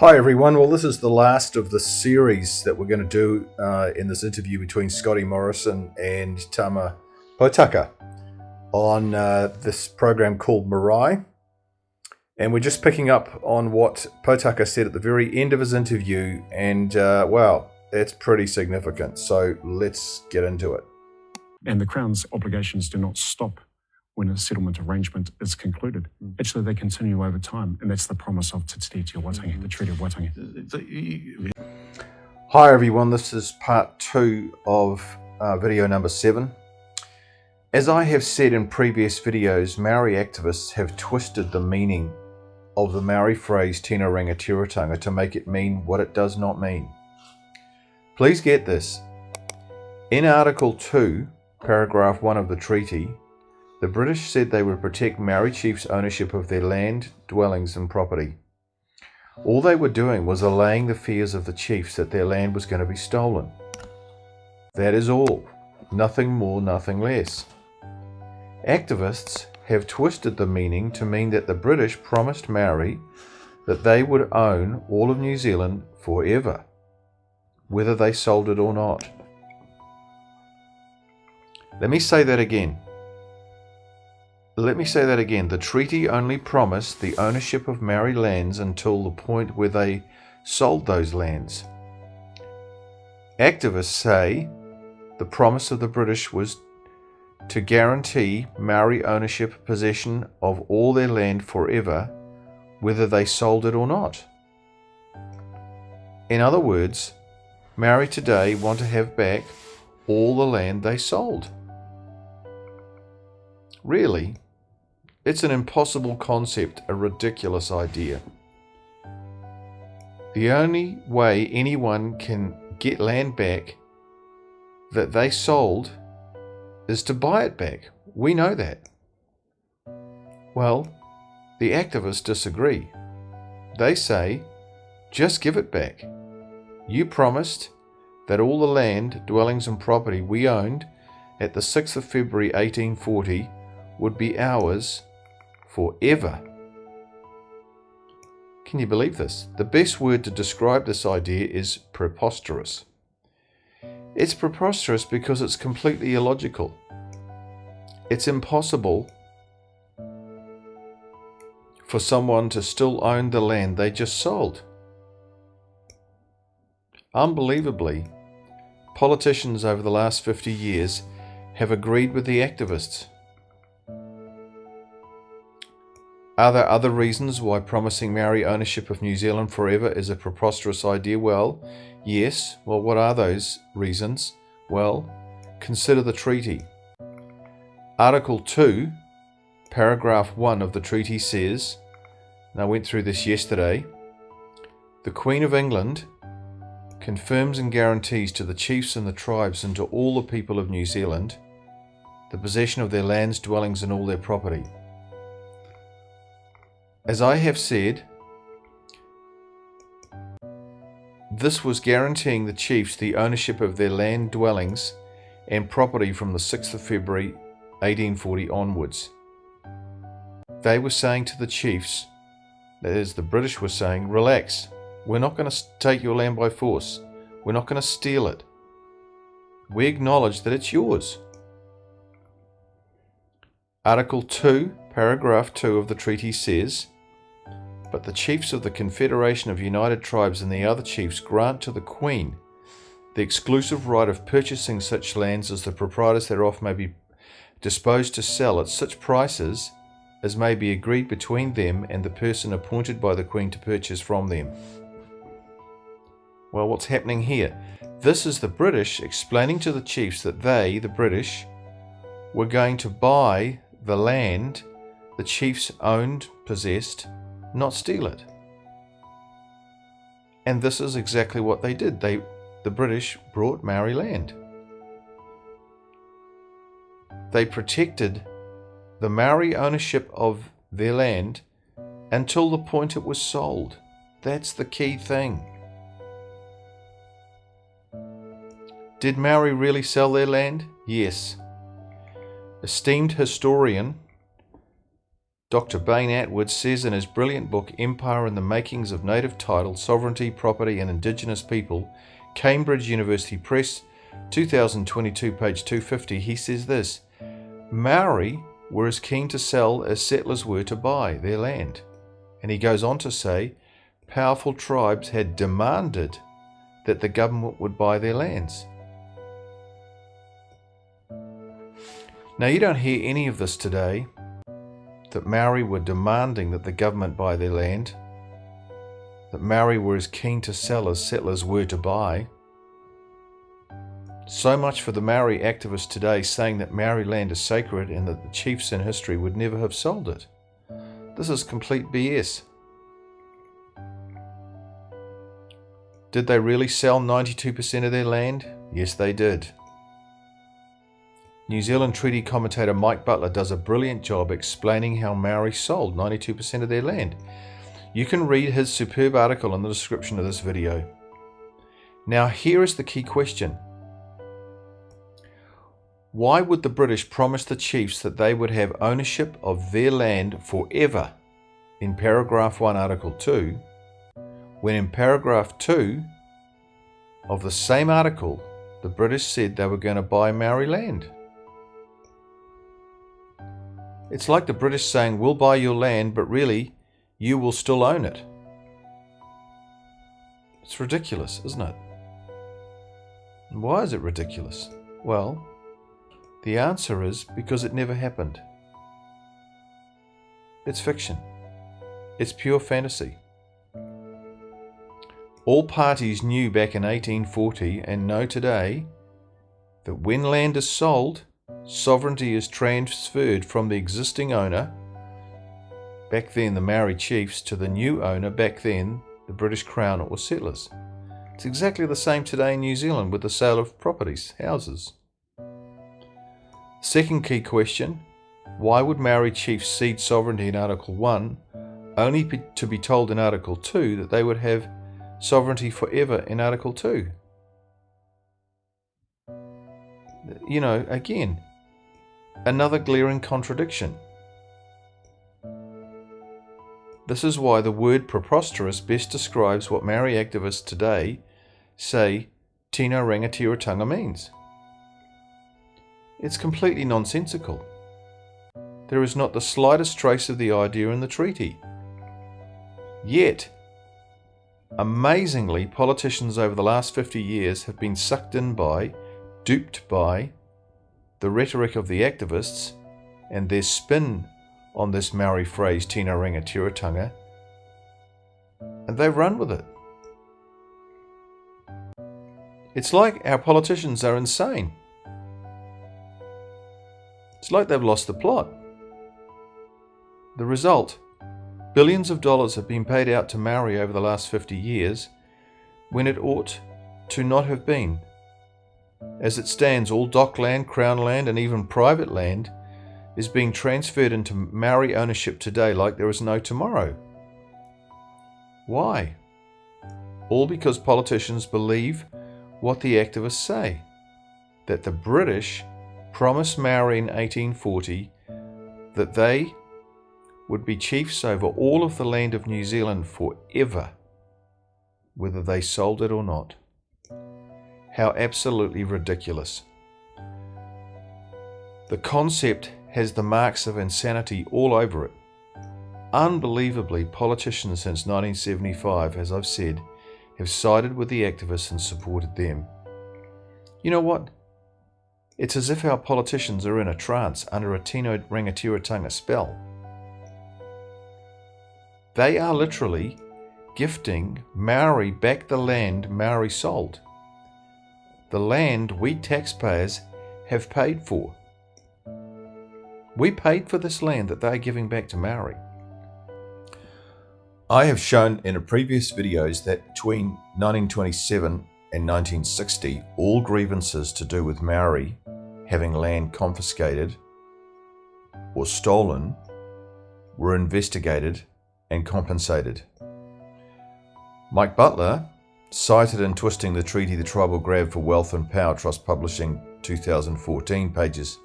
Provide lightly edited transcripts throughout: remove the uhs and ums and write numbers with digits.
Hi everyone, well this is the last of the series that we're going to do in this interview between Scotty Morrison and Tama Potaka on this program called Maori. And we're just picking up on what Potaka said at the very end of his interview, and wow, it's pretty significant, so let's get into it. And the Crown's obligations do not stop when a settlement arrangement is concluded. Actually, they continue over time, and that's the promise of Te Tiriti o Waitangi, the Treaty of Waitangi. Hi everyone, this is part 2 of video number 7. As I have said in previous videos, Maori activists have twisted the meaning of the Maori phrase tino rangatiratanga to make it mean what it does not mean. Please get this. In Article 2, paragraph 1 of the treaty, the British said they would protect Maori chiefs' ownership of their land, dwellings and property. All they were doing was allaying the fears of the chiefs that their land was going to be stolen. That is all. Nothing more, nothing less. Activists have twisted the meaning to mean that the British promised Maori that they would own all of New Zealand forever, whether they sold it or not. Let me say that again. The treaty only promised the ownership of Maori lands until the point where they sold those lands. Activists say the promise of the British was to guarantee Maori ownership, possession of all their land forever, whether they sold it or not. In other words, Maori today want to have back all the land they sold. Really? It's an impossible concept, a ridiculous idea. The only way anyone can get land back that they sold is to buy it back. We know that. Well, the activists disagree. They say, just give it back. You promised that all the land, dwellings and property we owned at the 6th of February 1840 would be ours forever. Can you believe this? The best word to describe this idea is preposterous. It's preposterous because it's completely illogical. It's impossible for someone to still own the land they just sold. Unbelievably, politicians over the last 50 years have agreed with the activists. Are there other reasons why promising Maori ownership of New Zealand forever is a preposterous idea? Well, yes. Well, what are those reasons? Well, consider the treaty. Article 2, paragraph 1 of the treaty says, and I went through this yesterday, the Queen of England confirms and guarantees to the chiefs and the tribes and to all the people of New Zealand the possession of their lands, dwellings and all their property. As I have said, this was guaranteeing the chiefs the ownership of their land, dwellings and property from the 6th of February 1840 onwards. They were saying to the chiefs, that is, the British were saying, relax, we're not going to take your land by force. We're not going to steal it. We acknowledge that it's yours. Article 2, paragraph 2 of the treaty says, but the chiefs of the Confederation of United Tribes and the other chiefs grant to the Queen the exclusive right of purchasing such lands as the proprietors thereof may be disposed to sell at such prices as may be agreed between them and the person appointed by the Queen to purchase from them. Well, what's happening here? This is the British explaining to the chiefs that they, the British, were going to buy the land the chiefs owned, possessed, not steal it. And this is exactly what they did. The British brought Maori land. They protected the Maori ownership of their land until the point it was sold. That's the key thing. Did Maori really sell their land? Yes. Esteemed historian Dr. Bain Atwood says in his brilliant book Empire and the Makings of Native Title, Sovereignty, Property and Indigenous People, Cambridge University Press, 2022, page 250, he says this: Maori were as keen to sell as settlers were to buy their land. And he goes on to say, powerful tribes had demanded that the government would buy their lands. Now, you don't hear any of this today, that Maori were demanding that the government buy their land, that Maori were as keen to sell as settlers were to buy. So much for the Maori activists today saying that Maori land is sacred and that the chiefs in history would never have sold it. This is complete BS. Did they really sell 92% of their land? Yes, they did. New Zealand treaty commentator Mike Butler does a brilliant job explaining how Maori sold 92% of their land. You can read his superb article in the description of this video. Now, here is the key question. Why would the British promise the chiefs that they would have ownership of their land forever in paragraph 1, article 2, when in paragraph 2 of the same article, the British said they were going to buy Maori land? It's like the British saying, we'll buy your land, but really, you will still own it. It's ridiculous, isn't it? And why is it ridiculous? Well, the answer is because it never happened. It's fiction. It's pure fantasy. All parties knew back in 1840 and know today that when land is sold, sovereignty is transferred from the existing owner, back then the Maori chiefs, to the new owner, back then the British Crown or settlers. It's exactly the same today in New Zealand with the sale of properties, houses. Second key question, why would Maori chiefs cede sovereignty in Article 1 only to be told in Article 2 that they would have sovereignty forever in Article 2? You know, again, another glaring contradiction. This is why the word preposterous best describes what Maori activists today say tino rangatiratanga means. It's completely nonsensical. There is not the slightest trace of the idea in the treaty. Yet, amazingly, politicians over the last 50 years have been sucked in by, duped by, the rhetoric of the activists and their spin on this Maori phrase, tino rangatiratanga, and they've run with it. It's like our politicians are insane. It's like they've lost the plot. The result, billions of dollars have been paid out to Maori over the last 50 years when it ought to not have been. As it stands, all dock land, crown land and even private land is being transferred into Maori ownership today like there is no tomorrow. Why? All because politicians believe what the activists say, that the British promised Maori in 1840 that they would be chiefs over all of the land of New Zealand forever, whether they sold it or not. How absolutely ridiculous. The concept has the marks of insanity all over it. Unbelievably, politicians since 1975, as I've said, have sided with the activists and supported them. You know what? It's as if our politicians are in a trance under a tino rangatiratanga spell. They are literally gifting Maori back the land Maori sold. The land we taxpayers have paid for. We paid for this land that they are giving back to Maori. I have shown in previous videos that between 1927 and 1960, all grievances to do with Maori having land confiscated or stolen were investigated and compensated. Mike Butler, cited in Twisting the Treaty, the Tribal Grab for Wealth and Power, Trust Publishing, 2014, pages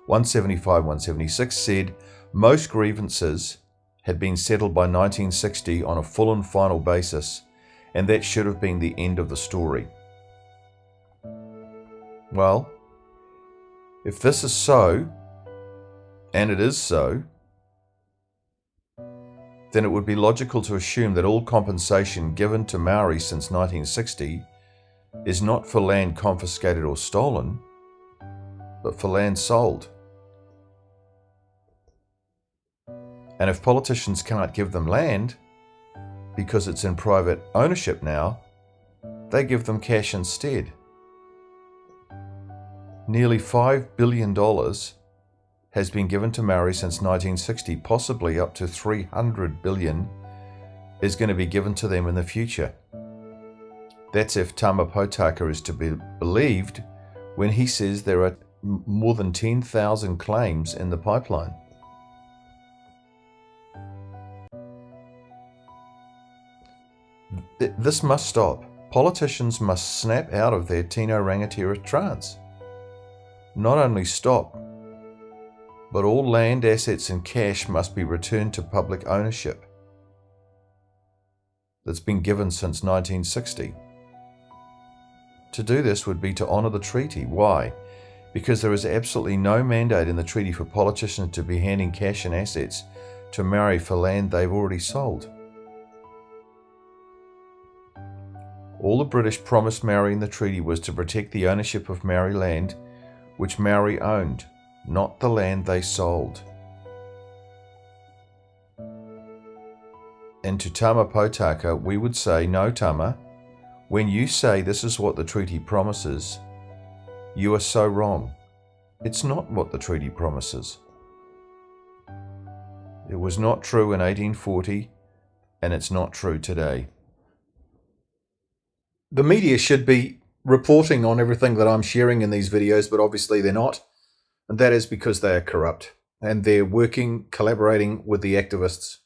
175-176, said, Most grievances had been settled by 1960 on a full and final basis, and that should have been the end of the story. Well, if this is so, and it is so, then it would be logical to assume that all compensation given to Maori since 1960 is not for land confiscated or stolen, but for land sold. And if politicians can't give them land because it's in private ownership now, they give them cash instead. Nearly $5 billion has been given to Maori since 1960, possibly up to $300 billion is going to be given to them in the future. That's if Tama Potaka is to be believed when he says there are more than 10,000 claims in the pipeline. This must stop. Politicians must snap out of their Tino Rangatira trance. Not only stop, but all land, assets and cash must be returned to public ownership that's been given since 1960. To do this would be to honour the treaty. Why? Because there is absolutely no mandate in the treaty for politicians to be handing cash and assets to Maori for land they've already sold. All the British promised Maori in the treaty was to protect the ownership of Maori land which Maori owned, not the land they sold. And to Tama Potaka, we would say, no Tama, when you say this is what the treaty promises, you are so wrong. It's not what the treaty promises. It was not true in 1840, and it's not true today. The media should be reporting on everything that I'm sharing in these videos, but obviously they're not. And that is because they are corrupt and they're collaborating with the activists.